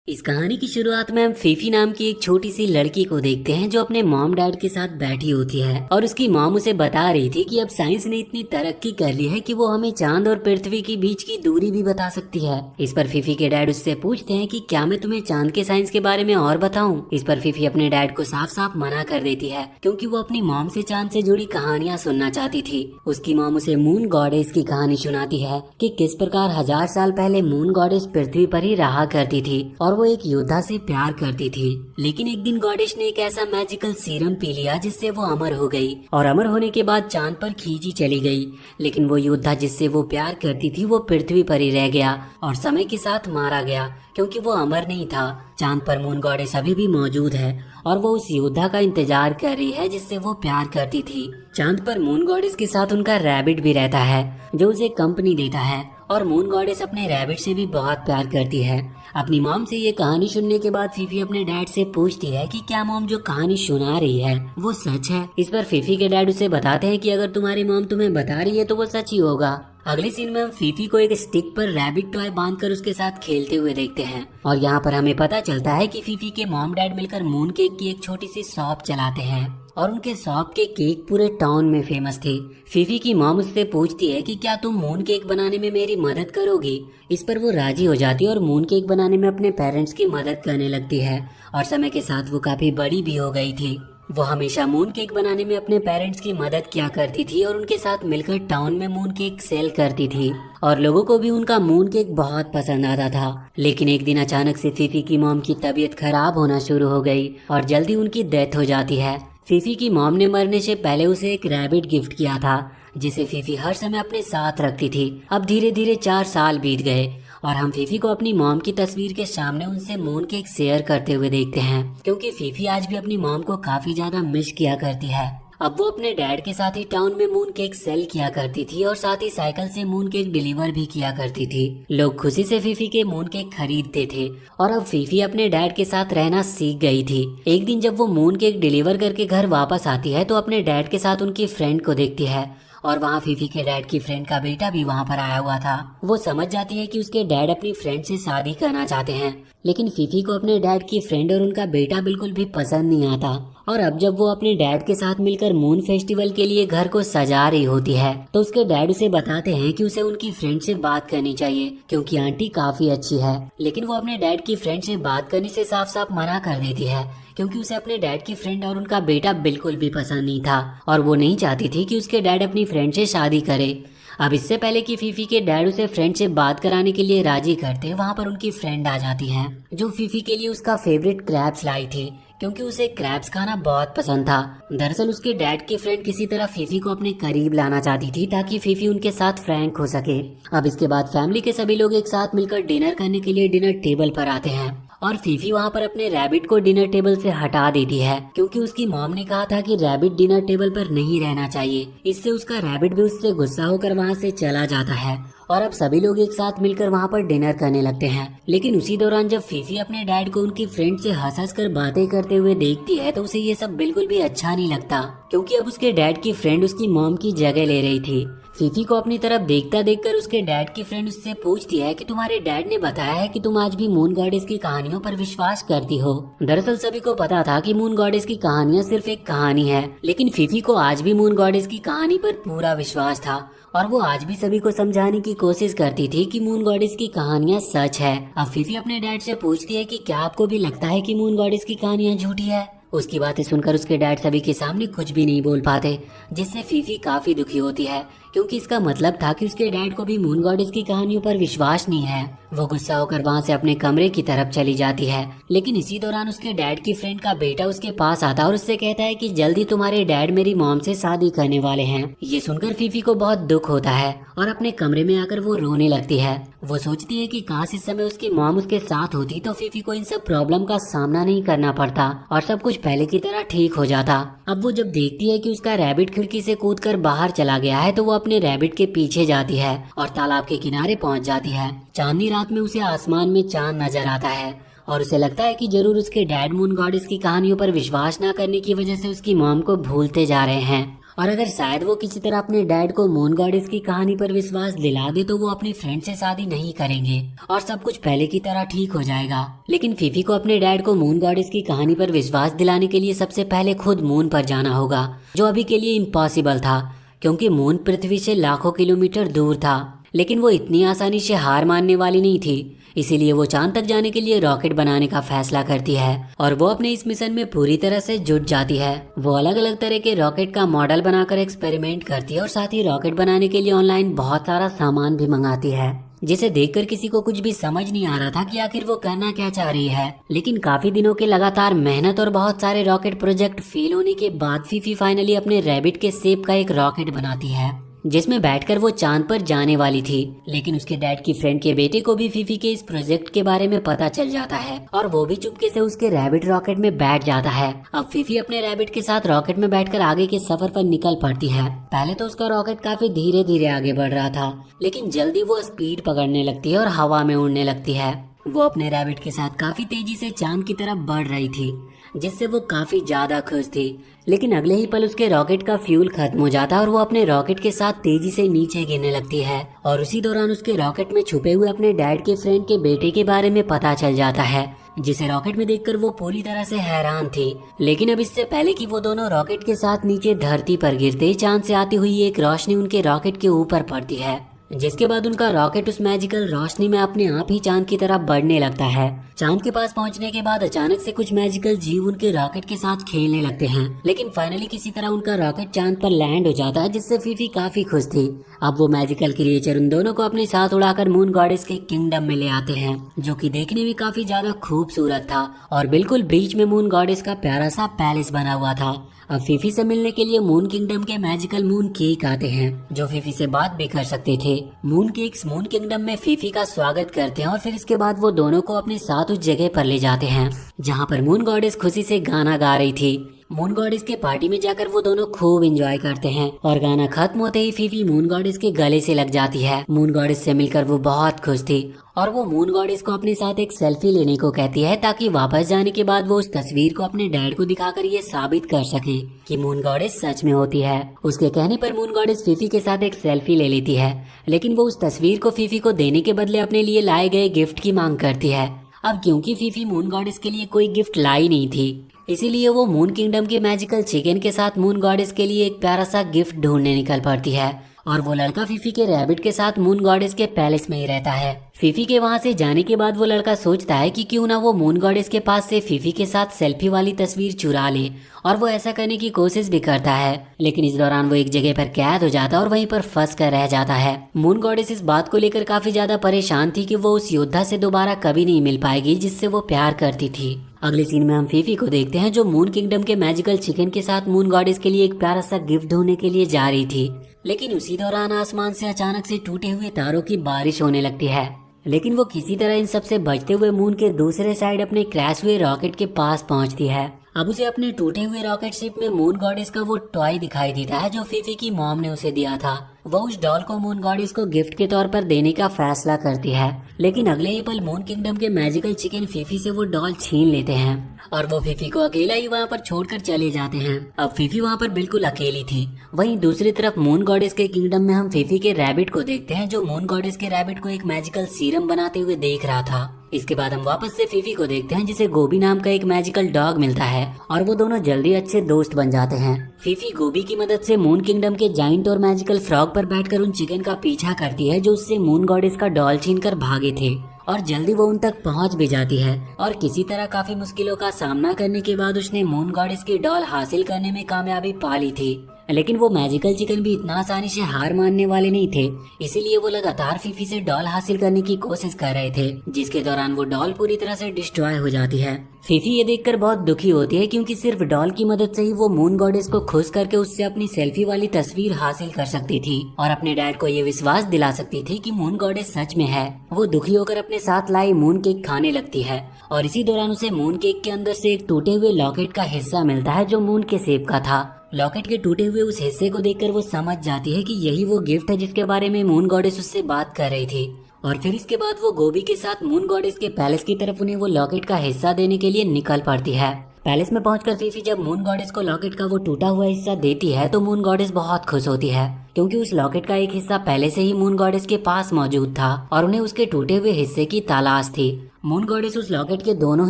इस कहानी की शुरुआत में हम फीफी नाम की एक छोटी सी लड़की को देखते हैं जो अपने मॉम डैड के साथ बैठी होती है और उसकी मॉम उसे बता रही थी कि अब साइंस ने इतनी तरक्की कर ली है कि वो हमें चांद और पृथ्वी के बीच की दूरी भी बता सकती है। इस पर फीफी के डैड उससे पूछते हैं कि क्या मैं तुम्हें चांद के साइंस के बारे में और बताऊं। इस पर फीफी अपने डैड को साफ साफ मना कर देती है क्योंकि वो अपनी मॉम से चांद से जुड़ी कहानियाँ सुनना चाहती थी। उसकी मॉम उसे मून गॉडेस की कहानी सुनाती है कि किस प्रकार 1000 साल पहले मून गॉडेस पृथ्वी पर ही रहा करती थी और वो एक योद्धा से प्यार करती थी। लेकिन एक दिन गॉडेस ने एक ऐसा मैजिकल सीरम पी लिया जिससे वो अमर हो गई और अमर होने के बाद चांद पर खींची चली गई। लेकिन वो योद्धा जिससे वो प्यार करती थी वो पृथ्वी पर ही रह गया और समय के साथ मारा गया क्योंकि वो अमर नहीं था। चांद पर मून गॉडेस अभी भी मौजूद है और वो उस योद्धा का इंतजार कर रही है जिससे वो प्यार करती थी। चांद पर मून गॉडेस के साथ उनका रैबिट भी रहता है जो उसे कंपनी देता है और मून गॉडेस अपने रैबिट से भी बहुत प्यार करती है। अपनी मॉम से ये कहानी सुनने के बाद फीफी अपने डैड से पूछती है कि क्या मॉम जो कहानी सुना रही है वो सच है। इस पर फीफी के डैड उसे बताते हैं कि अगर तुम्हारी मॉम तुम्हें बता रही है तो वो सच ही होगा। अगले सीन में हम फीफी को एक स्टिक पर रैबिट टॉय बांधकर उसके साथ खेलते हुए देखते हैं और यहाँ पर हमें पता चलता है कि फीफी के मॉम डैड मिलकर मून केक की एक छोटी सी शॉप चलाते हैं और उनके शॉप के केक पूरे टाउन में फेमस थे। फीफी की मॉम उससे पूछती है कि क्या तुम मून केक बनाने में मेरी मदद करोगी। इस पर वो राजी हो जाती है और मून केक बनाने में अपने पेरेंट्स की मदद करने लगती है और समय के साथ वो काफी बड़ी भी हो गई थी। वो हमेशा मून केक बनाने में अपने पेरेंट्स की मदद किया करती थी और उनके साथ मिलकर टाउन में मून केक सेल करती थी और लोगों को भी उनका मून केक बहुत पसंद आता था। लेकिन एक दिन अचानक से फीफी की मॉम की तबीयत खराब होना शुरू हो गई और जल्दी उनकी डेथ हो जाती है। फीफी की मॉम ने मरने से पहले उसे एक रैबिट गिफ्ट किया था जिसे फीफी हर समय अपने साथ रखती थी। अब धीरे धीरे 4 साल बीत गए और हम फीफी को अपनी मॉम की तस्वीर के सामने उनसे मून केक शेयर करते हुए देखते हैं क्योंकि फीफी आज भी अपनी मॉम को काफी ज्यादा मिस किया करती है। अब वो अपने डैड के साथ ही टाउन में मून केक सेल किया करती थी और साथ ही साइकिल से मून केक डिलीवर भी किया करती थी। लोग खुशी से फीफी के मून केक खरीदते थे और अब फीफी अपने डैड के साथ रहना सीख गई थी। एक दिन जब वो मून केक डिलीवर करके घर वापस आती है तो अपने डैड के साथ उनकी फ्रेंड को देखती है और वहाँ फीफी के डैड की फ्रेंड का बेटा भी वहाँ पर आया हुआ था। वो समझ जाती है कि उसके डैड अपनी फ्रेंड से शादी करना चाहते हैं लेकिन फीफी को अपने डैड की फ्रेंड और उनका बेटा बिल्कुल भी पसंद नहीं आता। और अब जब वो अपने डैड के साथ मिलकर मून फेस्टिवल के लिए घर को सजा रही होती है तो उसके डैड उसे बताते हैं कि उसे उनकी फ्रेंड से बात करनी चाहिए क्योंकि आंटी काफी अच्छी है। लेकिन वो अपने डैड की फ्रेंड से बात करने से साफ साफ मना कर देती है क्योंकि उसे अपने डैड की फ्रेंड और उनका बेटा बिल्कुल भी पसंद नहीं था और वो नहीं चाहती थी कि उसके डैड अपनी फ्रेंड से शादी करे। अब इससे पहले कि फीफी के डैड उसे फ्रेंड से बात कराने के लिए राजी करते वहाँ पर उनकी फ्रेंड आ जाती है जो फीफी के लिए उसका फेवरेट क्रैब्स लाई थी क्योंकि उसे क्रैब्स खाना बहुत पसंद था। दरअसल उसके डैड की फ्रेंड किसी तरह फीफी को अपने करीब लाना चाहती थी ताकि फीफी उनके साथ फ्रैंक हो सके। अब इसके बाद फैमिली के सभी लोग एक साथ मिलकर डिनर करने के लिए डिनर टेबल पर आते हैं और फीफी वहाँ पर अपने रैबिट को डिनर टेबल से हटा देती है क्योंकि उसकी मॉम ने कहा था कि रैबिट डिनर टेबल पर नहीं रहना चाहिए। इससे उसका रैबिट भी उससे गुस्सा होकर वहाँ से चला जाता है और अब सभी लोग एक साथ मिलकर वहाँ पर डिनर करने लगते हैं। लेकिन उसी दौरान जब फीफी अपने डैड को उनकी फ्रेंड से हंस कर बातें करते हुए देखती है तो उसे ये सब बिल्कुल भी अच्छा नहीं लगता क्योंकि अब उसके डैड की फ्रेंड उसकी मॉम की जगह ले रही थी। फीफी को अपनी तरफ देखता देखकर उसके डैड की फ्रेंड उससे पूछती है कि तुम्हारे डैड ने बताया है कि तुम आज भी मून गॉडेस की कहानियों पर विश्वास करती हो। दरअसल सभी को पता था कि मून गॉडेस की कहानियाँ सिर्फ एक कहानी है लेकिन फीफी को आज भी मून गॉडेस की कहानी पर पूरा विश्वास था और वो आज भी सभी को समझाने की कोशिश करती थी कि मून गॉडेस की कहानियाँ सच है। अब फीफी अपने डैड से पूछती है कि क्या आपको भी लगता है कि मून गॉडेस की कहानियाँ झूठी है। उसकी बातें सुनकर उसके डैड सभी के सामने कुछ भी नहीं बोल पाते जिससे फीफी काफी दुखी होती है क्योंकि इसका मतलब था कि उसके डैड को भी मून गॉडेस की कहानियों पर विश्वास नहीं है। वो गुस्सा होकर वहाँ से अपने कमरे की तरफ चली जाती है। लेकिन इसी दौरान उसके डैड की फ्रेंड का बेटा उसके पास आता है और उससे कहता है कि जल्दी तुम्हारे डैड मेरी मॉम से शादी करने वाले हैं। ये सुनकर फीफी को बहुत दुख होता है और अपने कमरे में आकर वो रोने लगती है। वो सोचती है कि काश इस समय उसकी मॉम उसके साथ होती तो फीफी को इन सब प्रॉब्लम का सामना नहीं करना पड़ता और सब कुछ पहले की तरह ठीक हो जाता। अब वो जब देखती है कि उसका रैबिट खिड़की से कूदकर बाहर चला गया है तो वो अपने रैबिट के पीछे जाती है और तालाब के किनारे पहुंच जाती है। चांदनी रात में उसे आसमान में चांद नजर आता है और उसे लगता है कि जरूर उसके डैड मून गॉडेस की कहानियों पर विश्वास न करने की वजह से उसकी मॉम को भूलते जा रहे हैं और अगर शायद वो किसी तरह अपने डैड को मून गॉडेस की कहानी पर विश्वास दिला दे तो वो अपने फ्रेंड से शादी नहीं करेंगे और सब कुछ पहले की तरह ठीक हो जाएगा। लेकिन फीफी को अपने डैड को मून गॉडेस की कहानी पर विश्वास दिलाने के लिए सबसे पहले खुद मून पर जाना होगा, जो अभी के लिए इम्पॉसिबल था क्योंकि मून पृथ्वी से लाखों किलोमीटर दूर था। लेकिन वो इतनी आसानी से हार मानने वाली नहीं थी, इसीलिए वो चांद तक जाने के लिए रॉकेट बनाने का फैसला करती है और वो अपने इस मिशन में पूरी तरह से जुट जाती है। वो अलग अलग तरह के रॉकेट का मॉडल बनाकर एक्सपेरिमेंट करती है और साथ ही रॉकेट बनाने के लिए ऑनलाइन बहुत सारा सामान भी मंगाती है, जिसे देखकर किसी को कुछ भी समझ नहीं आ रहा था कि आखिर वो करना क्या चाह रही है। लेकिन काफी दिनों के लगातार मेहनत और बहुत सारे रॉकेट प्रोजेक्ट फेल होने के बाद फीफी फाइनली अपने रैबिट के शेप का एक रॉकेट बनाती है जिसमें बैठकर वो चांद पर जाने वाली थी। लेकिन उसके डैड की फ्रेंड के बेटे को भी फीफी के इस प्रोजेक्ट के बारे में पता चल जाता है और वो भी चुपके से उसके रैबिट रॉकेट में बैठ जाता है। अब फीफी अपने रैबिट के साथ रॉकेट में बैठकर आगे के सफर पर निकल पड़ती है। पहले तो उसका रॉकेट काफी धीरे धीरे आगे बढ़ रहा था, लेकिन जल्दी वो स्पीड पकड़ने लगती है और हवा में उड़ने लगती है। वो अपने रैबिट के साथ काफी तेजी से चांद की तरफ बढ़ रही थी, जिससे वो काफी ज्यादा खुश थी। लेकिन अगले ही पल उसके रॉकेट का फ्यूल खत्म हो जाता है और वो अपने रॉकेट के साथ तेजी से नीचे गिरने लगती है। और उसी दौरान उसके रॉकेट में छुपे हुए अपने डैड के फ्रेंड के बेटे के बारे में पता चल जाता है, जिसे रॉकेट में देखकर वो पूरी तरह से हैरान थी। लेकिन अब इससे पहले कि वो दोनों रॉकेट के साथ नीचे धरती पर गिरते, चांद से आती हुई एक रोशनी उनके रॉकेट के ऊपर पड़ती है, जिसके बाद उनका रॉकेट उस मैजिकल रोशनी में अपने आप ही चांद की तरफ बढ़ने लगता है। चांद के पास पहुंचने के बाद अचानक से कुछ मैजिकल जीव उनके रॉकेट के साथ खेलने लगते हैं, लेकिन फाइनली किसी तरह उनका रॉकेट चांद पर लैंड हो जाता है, जिससे फीफी काफी खुश थी। अब वो मैजिकल क्रिएचर उन दोनों को अपने साथ उड़ाकर मून गॉडेस के किंगडम में ले आते हैं, जो कि देखने में काफी ज्यादा खूबसूरत था और बिल्कुल बीच में मून गॉडेस का प्यारा सा पैलेस बना हुआ था। अब फीफी से मिलने के लिए मून किंगडम के मैजिकल मून केक आते हैं, जो फीफी से बात भी कर सकते थे। मून केक्स मून किंगडम में फीफी का स्वागत करते हैं और फिर इसके बाद वो दोनों को अपने साथ उस जगह पर ले जाते हैं जहाँ पर मून गॉडेस खुशी से गाना गा रही थी। मून गॉडेस के पार्टी में जाकर वो दोनों खूब एंजॉय करते हैं और गाना खत्म होते ही फीफी मून गॉडेस के गले से लग जाती है। मून गॉडेस से मिलकर वो बहुत खुश थी और वो मून गॉडेस को अपने साथ एक सेल्फी लेने को कहती है, ताकि वापस जाने के बाद वो उस तस्वीर को अपने डैड को दिखाकर ये साबित कर सके कि मून गॉडेस सच में होती है। उसके कहने पर मून गॉडेस फीफी के साथ एक सेल्फी ले लेती है, लेकिन वो उस तस्वीर को फीफी को देने के बदले अपने लिए लाए गए गिफ्ट की मांग करती है। अब क्योंकि फीफी मून गॉडेस के लिए कोई गिफ्ट लाई नहीं थी, इसीलिए वो मून किंगडम के मैजिकल चिकन के साथ मून गॉडेस के लिए एक प्यारा सा गिफ्ट ढूंढने निकल पड़ती है। और वो लड़का फीफी के रैबिट के साथ मून गॉडेस के पैलेस में ही रहता है। फीफी के वहाँ से जाने के बाद वो लड़का सोचता है कि क्यों ना वो मून गॉडेस के पास से फीफी के साथ सेल्फी वाली तस्वीर चुरा ले, और वो ऐसा करने की कोशिश भी करता है। लेकिन इस दौरान वो एक जगह पर कैद हो जाता है और वहीं पर फंस कर रह जाता है। मून गॉडेस इस बात को लेकर काफी ज्यादा परेशान थी कि वो उस योद्धा से दोबारा कभी नहीं मिल पाएगी जिससे वो प्यार करती थी। अगले सीन में हम फीफी को देखते हैं, जो मून किंगडम के मैजिकल चिकन के साथ मून गॉडेस के लिए एक प्यारा सा गिफ्ट ढूंढने के लिए जा रही थी। लेकिन उसी दौरान आसमान से अचानक से टूटे हुए तारों की बारिश होने लगती है। लेकिन वो किसी तरह इन सबसे बचते हुए मून के दूसरे साइड अपने क्रैश हुए रॉकेट के पास पहुंचती है। अब उसे अपने टूटे हुए रॉकेट शिप में मून गॉडेस का वो टॉय दिखाई देता है जो फीफी की मॉम ने उसे दिया था। वो उस डॉल को मून गॉडेस को गिफ्ट के तौर पर देने का फैसला करती है, लेकिन अगले ही पल मून किंगडम के मैजिकल चिकन फीफी से वो डॉल छीन लेते हैं और वो फीफी को अकेला ही वहाँ पर छोड़कर चले जाते हैं। अब फीफी वहाँ पर बिल्कुल अकेली थी। वहीं दूसरी तरफ मून गॉडेस के किंगडम में हम फीफी के रैबिट को देखते हैं, जो मून गॉडेस के रैबिट को एक मैजिकल सीरम बनाते हुए देख रहा था। इसके बाद हम वापस से फीफी को देखते हैं, जिसे गोभी नाम का एक मैजिकल डॉग मिलता है और वो दोनों जल्दी अच्छे दोस्त बन जाते हैं। फीफी गोभी की मदद से मून किंगडम के जाइंट और मैजिकल फ्रॉग पर बैठकर उन चिकन का पीछा करती है जो उससे मून गॉडेस का डॉल छीनकर भागे थे, और जल्दी वो उन तक पहुंच भी जाती है। और किसी तरह काफी मुश्किलों का सामना करने के बाद उसने मून गॉडेस की डॉल हासिल करने में कामयाबी पा ली थी। लेकिन वो मैजिकल चिकन भी इतना आसानी से हार मानने वाले नहीं थे, इसीलिए वो लगातार फीफी से डॉल हासिल करने की कोशिश कर रहे थे, जिसके दौरान वो डॉल पूरी तरह से डिस्ट्रॉय हो जाती है। फीफी ये देखकर बहुत दुखी होती है, क्योंकि सिर्फ डॉल की मदद से ही वो मून गॉडेस को खुश करके उससे अपनी सेल्फी वाली तस्वीर हासिल कर सकती थी और अपने डैड को ये विश्वास दिला सकती थी कि मून गॉडेस सच में है। वो दुखी होकर अपने साथ लाई मून केक खाने लगती है और इसी दौरान उसे मून केक के अंदर से एक टूटे हुए लॉकेट का हिस्सा मिलता है जो मून के शेप का था। लॉकेट के टूटे हुए उस हिस्से को देखकर वो समझ जाती है कि यही वो गिफ्ट है जिसके बारे में मून गॉडेस उससे बात कर रही थी। और फिर इसके बाद वो गोभी के साथ मून गॉडेस के पैलेस की तरफ उन्हें वो लॉकेट का हिस्सा देने के लिए निकल पड़ती है। पैलेस में पहुंचकर फीफी जब मून गॉडेस को लॉकेट का वो टूटा हुआ हिस्सा देती है तो मून गॉडेस बहुत खुश होती है, क्योंकि उस लॉकेट का एक हिस्सा पहले से ही मून गॉडेस के पास मौजूद था और उन्हें उसके टूटे हुए हिस्से की तलाश थी। मून गॉडेस उस लॉकेट के दोनों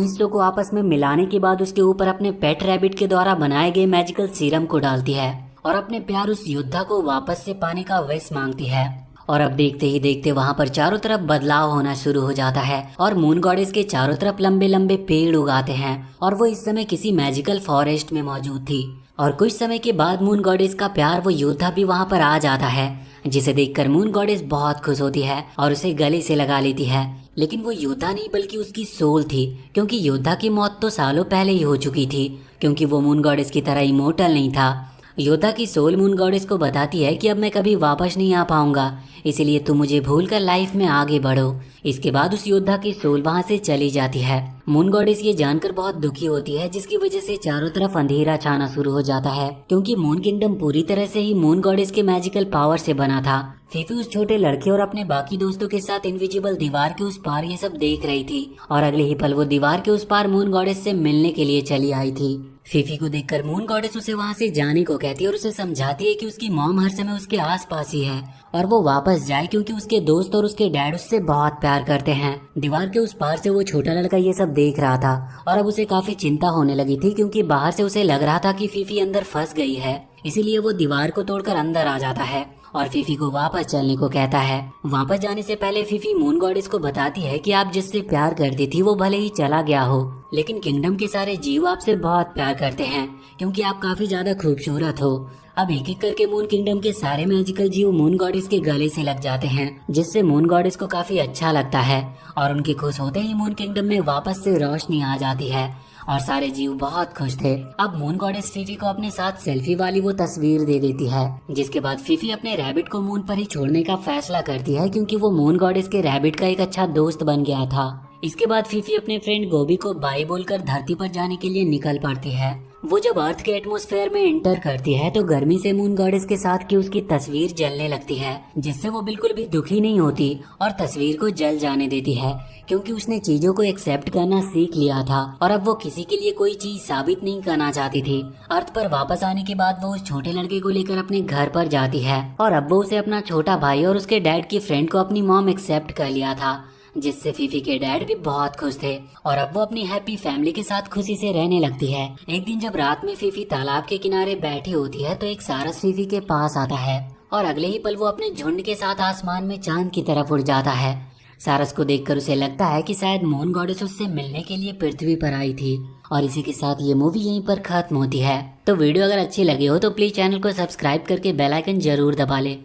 हिस्सों को आपस में मिलाने के बाद उसके ऊपर अपने पेट रैबिट के द्वारा बनाए गए मैजिकल सीरम को डालती है और अपने प्यार उस योद्धा को वापस से पाने का विश मांगती है। और अब देखते ही देखते वहाँ पर चारों तरफ बदलाव होना शुरू हो जाता है और मून गॉडेस के चारों तरफ लंबे लंबे पेड़ उगाते हैं और वो इस समय किसी मैजिकल फॉरेस्ट में मौजूद थी। और कुछ समय के बाद मून गॉडेस का प्यार वो योद्धा भी वहाँ पर आ जाता है, जिसे देखकर मून गॉडेस बहुत खुश होती है और उसे गले से लगा लेती है। लेकिन वो योद्धा नहीं बल्कि उसकी सोल थी, क्योंकि योद्धा की मौत तो सालों पहले ही हो चुकी थी, क्योंकि वो मून गॉडेस की तरह इमोर्टल नहीं था। योद्धा की सोल मून गॉडेस को बताती है कि अब मैं कभी वापस नहीं आ पाऊंगा, इसलिए तुम मुझे भूलकर लाइफ में आगे बढ़ो। इसके बाद उस योद्धा की सोल वहां से चली जाती है। मून गॉडेस ये जानकर बहुत दुखी होती है, जिसकी वजह से चारों तरफ अंधेरा छाना शुरू हो जाता है, क्योंकि मून किंगडम पूरी तरह से ही मून गॉडेस के मैजिकल पावर से बना था। फीफी उस छोटे लड़के और अपने बाकी दोस्तों के साथ इनविजिबल दीवार के उस पार ये सब देख रही थी और अगले ही पल वो दीवार के उस पार मून गॉडेस से मिलने के लिए चली आई थी। फीफी को देखकर मून गॉडेस उसे वहां से जाने को कहती है और उसे समझाती है कि उसकी मॉम हर समय उसके आसपास ही है और वो वापस जाए, क्योंकि उसके दोस्त और उसके डैड उससे बहुत प्यार करते हैं। दीवार के उस पार से वो छोटा लड़का ये सब देख रहा था और अब उसे काफी चिंता होने लगी थी, क्योंकि बाहर से उसे लग रहा था कि फीफी अंदर फंस गई है। इसीलिए वो दीवार को तोड़कर अंदर आ जाता है और फीफी को वापस चलने को कहता है। वापस जाने से पहले फीफी मून गॉडेस को बताती है कि आप जिससे प्यार करती थी वो भले ही चला गया हो, लेकिन किंगडम के सारे जीव आपसे बहुत प्यार करते हैं, क्योंकि आप काफी ज्यादा खूबसूरत हो। अब एक एक करके मून किंगडम के सारे मैजिकल जीव मून गॉडेस के गले से लग जाते हैं, जिससे मून गॉडेस को काफी अच्छा लगता है और उनके खुश होते ही मून किंगडम में वापस से रोशनी आ जाती है और सारे जीव बहुत खुश थे। अब मून गॉडेस फीफी को अपने साथ सेल्फी वाली वो तस्वीर दे देती है, जिसके बाद फीफी अपने रैबिट को मून पर ही छोड़ने का फैसला करती है, क्योंकि वो मून गॉडेस के रैबिट का एक अच्छा दोस्त बन गया था। इसके बाद फीफी अपने फ्रेंड गोबी को बाय बोलकर धरती पर जाने के लिए निकल पड़ती है। वो जब अर्थ के एटमॉस्फेयर में एंटर करती है तो गर्मी से मून गॉडेस के साथ की उसकी तस्वीर जलने लगती है, जिससे वो बिल्कुल भी दुखी नहीं होती और तस्वीर को जल जाने देती है, क्योंकि उसने चीजों को एक्सेप्ट करना सीख लिया था और अब वो किसी के लिए कोई चीज साबित नहीं करना चाहती थी। अर्थ पर वापस आने के बाद वो उस छोटे लड़के को लेकर अपने घर पर जाती है और अब वो उसे अपना छोटा भाई और उसके डैड की फ्रेंड को अपनी मॉम एक्सेप्ट कर लिया था, जिससे फीफी के डैड भी बहुत खुश थे और अब वो अपनी हैप्पी फैमिली के साथ खुशी से रहने लगती है। एक दिन जब रात में फीफी तालाब के किनारे बैठी होती है तो एक सारस फीफी के पास आता है और अगले ही पल वो अपने झुंड के साथ आसमान में चांद की तरफ उड़ जाता है। सारस को देखकर उसे लगता है कि शायद मून गॉडेस उससे मिलने के लिए पृथ्वी पर आई थी। और इसी के साथ ये मूवी यहीं पर खत्म होती है। तो वीडियो अगर अच्छी लगी हो तो प्लीज चैनल को सब्सक्राइब करके बेल आइकन जरूर दबा ले।